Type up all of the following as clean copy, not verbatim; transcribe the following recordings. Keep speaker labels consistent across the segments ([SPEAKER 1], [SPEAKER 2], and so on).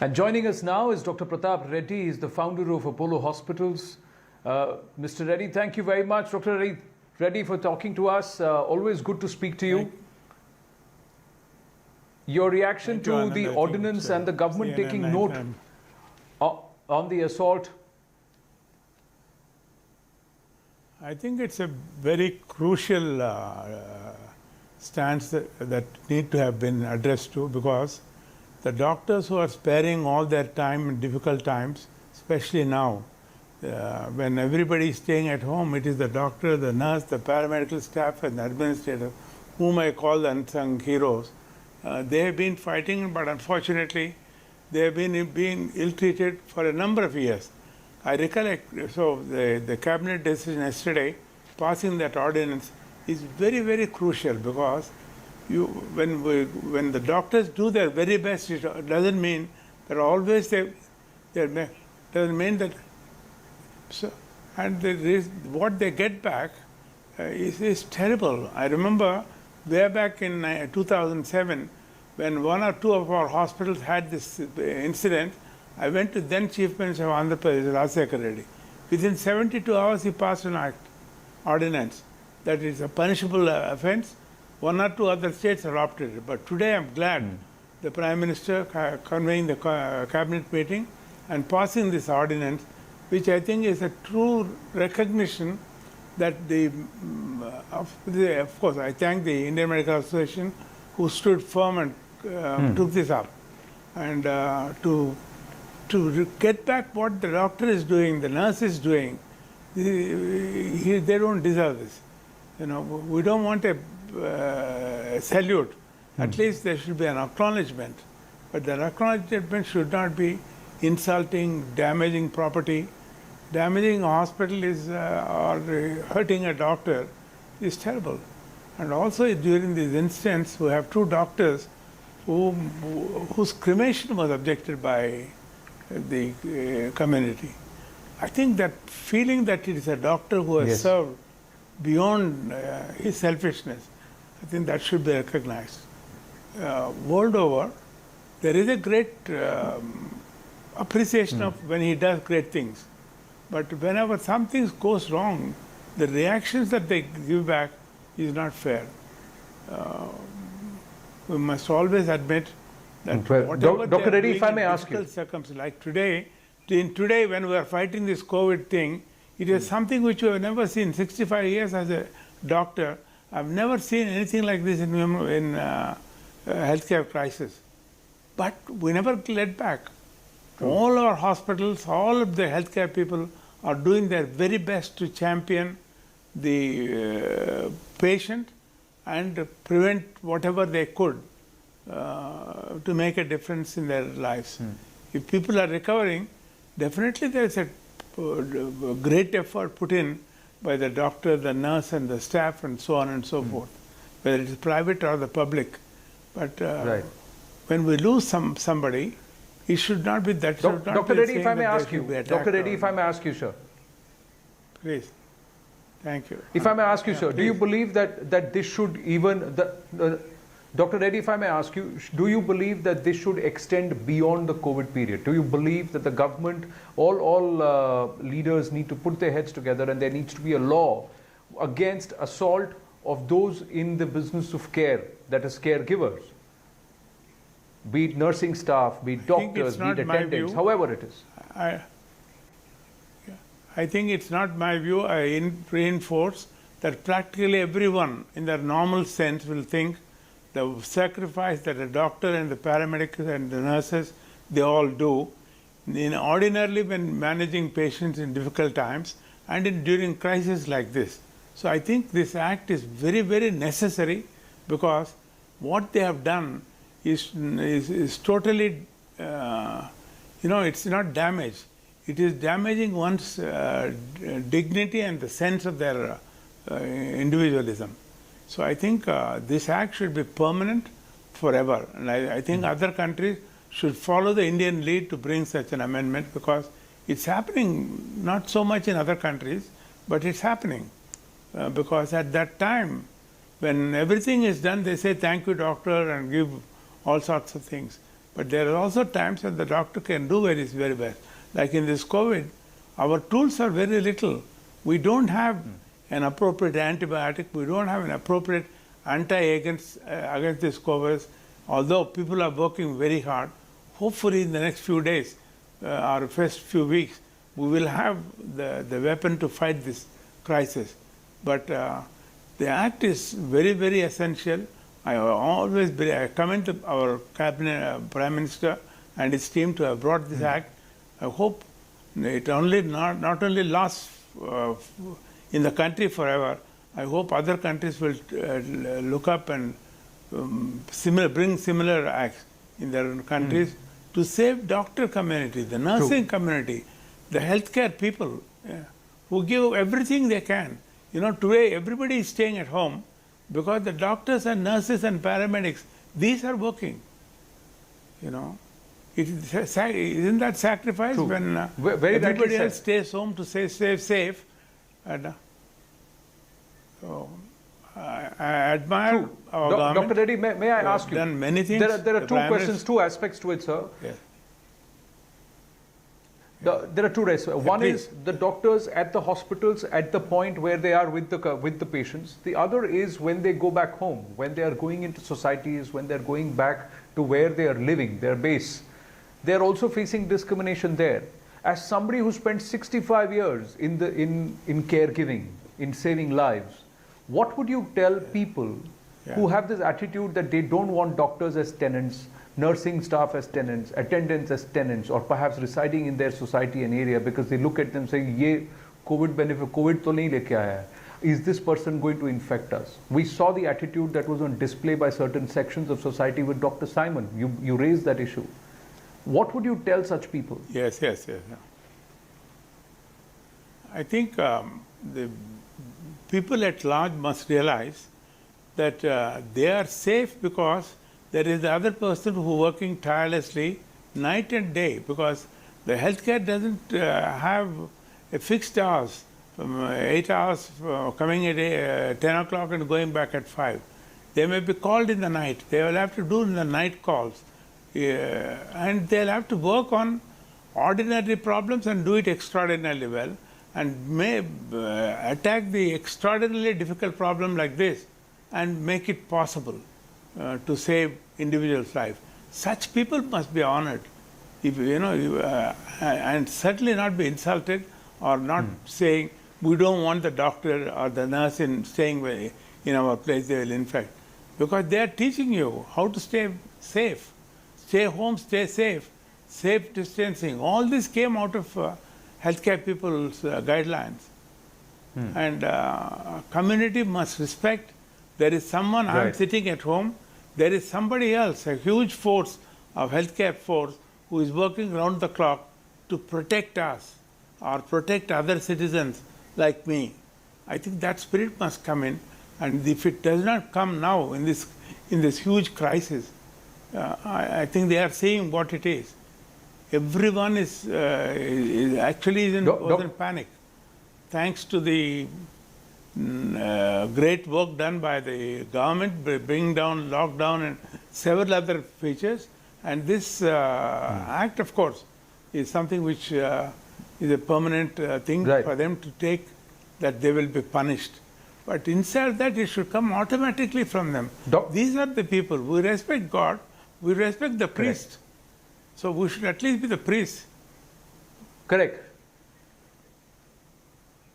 [SPEAKER 1] And joining us now is Dr. Prathap Reddy. He's the founder of Apollo Hospitals. Mr. Reddy, thank you very much, Dr. Reddy, for talking to us. Always good to speak to you. Your reaction to the ordinance and the government taking note on the assault?
[SPEAKER 2] I think it's a very crucial stance that need to have been addressed to, because the doctors who are sparing all their time in difficult times, especially now, when everybody is staying at home, it is the doctor, the nurse, the paramedical staff and the administrator, whom I call the unsung heroes. They have been fighting, but unfortunately, they have been being ill-treated for a number of years. I recollect, so the cabinet decision yesterday, passing that ordinance, is very, very crucial, because when the doctors do their very best, it doesn't mean that always doesn't mean that. So, and what they get back is terrible. I remember way back in 2007, when one or two of our hospitals had this incident, I went to then Chief Minister of Andhra Pradesh, Prathap Reddy. Within 72 hours, he passed an ordinance that is a punishable offense. One or two other states adopted it. But today, I'm glad the Prime Minister convening the cabinet meeting and passing this ordinance, which I think is a true recognition that of course, I thank the Indian Medical Association who stood firm and took this up. And to get back what the doctor is doing, the nurse is doing, they don't deserve this. You know, we don't want a salute. At least there should be an acknowledgement. But the acknowledgement should not be insulting, damaging property. Damaging a hospital is, or hurting a doctor is terrible. And also during this instance, we have two doctors whose cremation was objected by the community. I think that feeling that it is a doctor who has served beyond his selfishness, I think that should be recognized. World over, there is a great appreciation of when he does great things. But whenever something goes wrong, the reactions that they give back is not fair. We must always admit that whatever
[SPEAKER 1] Dr. Reddy, if I may ask you,
[SPEAKER 2] like today when we are fighting this COVID thing, it is something which we have never seen. 65 years as a doctor, I've never seen anything like this in healthcare crisis. But we never let back. All our hospitals, all of the healthcare people are doing their very best to champion the patient and prevent whatever they could to make a difference in their lives. If people are recovering, definitely there is a great effort put in by the doctor, the nurse and the staff and so on and so forth, whether it is private or the public. But when we lose somebody, it should not be that.
[SPEAKER 1] Dr. Reddy, if I may ask you, Dr. Reddy, if I may ask you, sir.
[SPEAKER 2] Please. Thank you.
[SPEAKER 1] If I may ask you, sir, do you believe that this should even, Dr. Reddy, if I may ask you, do you believe that this should extend beyond the COVID period? Do you believe that the government, all leaders need to put their heads together and there needs to be a law against assault of those in the business of care, that is caregivers? Be it nursing staff, be it doctors, be it attendants, however it is.
[SPEAKER 2] I think it's not my view. I reinforce that practically everyone in their normal sense will think the sacrifice that a doctor and the paramedics and the nurses, they all do, ordinarily when managing patients in difficult times and during crises like this. So I think this act is very, very necessary, because what they have done is totally, it's not damage. It is damaging one's dignity and the sense of their individualism. So I think this act should be permanent forever. And I think other countries should follow the Indian lead to bring such an amendment, because it's happening not so much in other countries, but it's happening. Because at that time, when everything is done, they say, thank you, doctor, and give all sorts of things. But there are also times when the doctor can do his very best. Like in this COVID, our tools are very little. We don't have an appropriate antibiotic. We don't have an appropriate anti-against against this COVID. Although people are working very hard, hopefully in the next few days or first few weeks, we will have the weapon to fight this crisis. But the act is very, very essential. I commend our cabinet, Prime Minister and his team to have brought this act. I hope it not only lasts in the country forever. I hope other countries will look up and bring similar acts in their countries to save doctor community, the nursing community, the healthcare people who give everything they can. You know, today everybody is staying at home because the doctors and nurses and paramedics, these are working. You know, isn't that sacrifice when everybody else stays home to stay safe? And, so I admire our government.
[SPEAKER 1] Dr. Reddy, may I ask you?
[SPEAKER 2] Done many things.
[SPEAKER 1] There are two questions, two aspects to it, sir.
[SPEAKER 2] Yes.
[SPEAKER 1] There are two aspects. One is the doctors at the hospitals at the point where they are with the patients. The other is when they go back home, when they are going into societies, when they are going back to where they are living, their base. They are also facing discrimination there. As somebody who spent 65 years in caregiving, in saving lives, what would you tell people who have this attitude that they don't want doctors as tenants, nursing staff as tenants, attendants as tenants, or perhaps residing in their society and area because they look at them saying, "Ye COVID benefit, COVID to nahi leke aaya hai. Is this person going to infect us?" We saw the attitude that was on display by certain sections of society with Dr. Simon. You raised that issue. What would you tell such people?
[SPEAKER 2] Yes. I think the people at large must realize that they are safe because there is the other person who is working tirelessly night and day, because the healthcare doesn't have a fixed hours, from 8 hours coming at 10 o'clock and going back at 5. They may be called in the night. They will have to do in the night calls. And they'll have to work on ordinary problems and do it extraordinarily well, and may attack the extraordinarily difficult problem like this and make it possible to save individuals' life. Such people must be honored, and certainly not be insulted or not saying we don't want the doctor or the nurse staying in our place, they will infect. Because they are teaching you how to stay safe, stay home, stay safe, safe distancing. All this came out of healthcare people's guidelines. And community must respect. There is someone, I am sitting at home, there is somebody else, a huge force of healthcare force who is working round the clock to protect us or protect other citizens like me. I think that spirit must come in, and if it does not come now in this huge crisis, I think they are seeing what it is. Everyone is actually was in panic. Thanks to the great work done by the government, bringing down lockdown and several other features. And this act, of course, is something which is a permanent thing for them to take, that they will be punished. But instead of that, it should come automatically from them. These are the people. We respect God. We respect the priest. So we should at least be the priest.
[SPEAKER 1] Correct.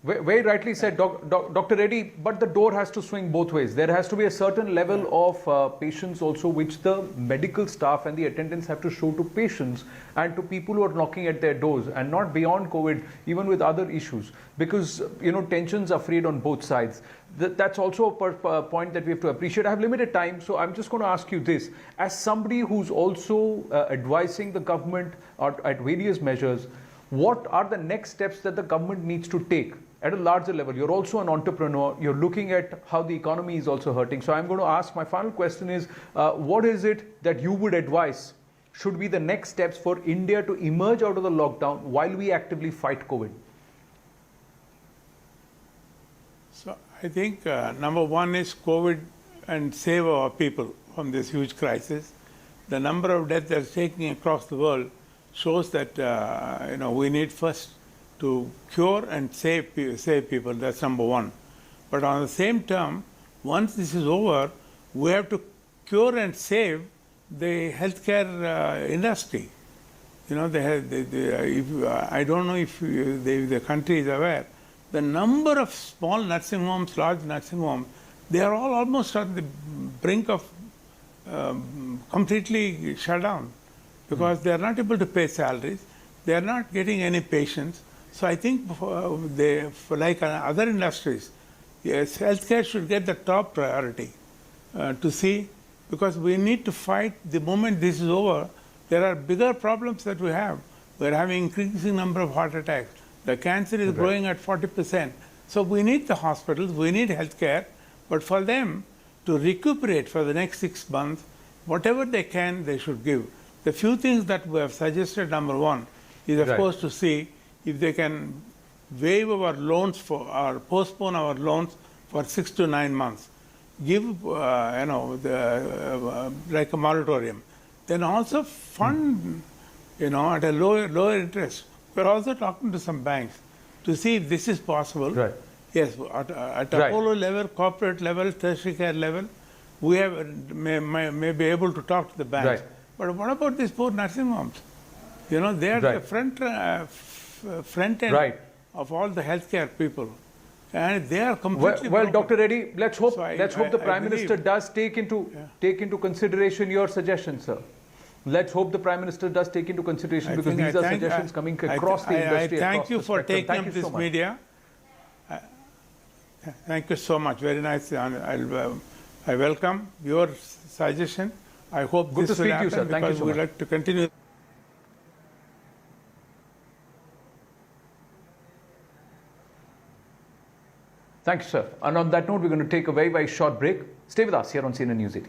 [SPEAKER 1] Very rightly said, Dr. Reddy, but the door has to swing both ways. There has to be a certain level of patience also, which the medical staff and the attendants have to show to patients and to people who are knocking at their doors, and not beyond COVID, even with other issues, because tensions are frayed on both sides. That's also a point that we have to appreciate. I have limited time, so I'm just going to ask you this. As somebody who's also advising the government at various measures, what are the next steps that the government needs to take at a larger level? You're also an entrepreneur. You're looking at how the economy is also hurting. So I'm going to ask, my final question is, what is it that you would advise should be the next steps for India to emerge out of the lockdown while we actively fight COVID?
[SPEAKER 2] So I think number one is COVID and save our people from this huge crisis. the number of deaths that's taking across the world shows that we need first to cure and save people. That's number one. But on the same term, once this is over, we have to cure and save the healthcare industry. I don't know if the country is aware, the number of small nursing homes, large nursing homes, they are all almost on the brink of completely shut down because they are not able to pay salaries, they are not getting any patients. So I think like other industries, yes, healthcare should get the top priority to see, because we need to fight the moment this is over. There are bigger problems that we have. We're having increasing number of heart attacks. The cancer is growing at 40%. So we need the hospitals, we need healthcare, but for them to recuperate for the next 6 months, whatever they can, they should give. The few things that we have suggested, number one, is of course to see if they can waive our loans or postpone our loans for 6 to 9 months. Give, like a moratorium. Then also fund, at a lower interest. We're also talking to some banks to see if this is possible.
[SPEAKER 1] Right.
[SPEAKER 2] Yes, at a whole level, corporate level, tertiary care level, we may be able to talk to the banks.
[SPEAKER 1] Right.
[SPEAKER 2] But what about these poor nursing homes? They are the front end of all the healthcare people. And they are completely
[SPEAKER 1] well, Dr. Reddy, let's hope the Prime
[SPEAKER 2] believe,
[SPEAKER 1] Minister does take into consideration your suggestions, sir. Let's hope the Prime Minister does take into consideration, because these are suggestions coming across the industry.
[SPEAKER 2] I thank you for taking up this media. Thank you so much. Very nice. I welcome your suggestion. I hope
[SPEAKER 1] Good
[SPEAKER 2] this
[SPEAKER 1] to
[SPEAKER 2] will
[SPEAKER 1] speak to you,
[SPEAKER 2] happen,
[SPEAKER 1] sir. Thank you
[SPEAKER 2] because
[SPEAKER 1] so
[SPEAKER 2] we'd
[SPEAKER 1] much.
[SPEAKER 2] like to continue.
[SPEAKER 1] Thank you, sir. And on that note, we're going to take a very, very short break. Stay with us here on CNN News 18.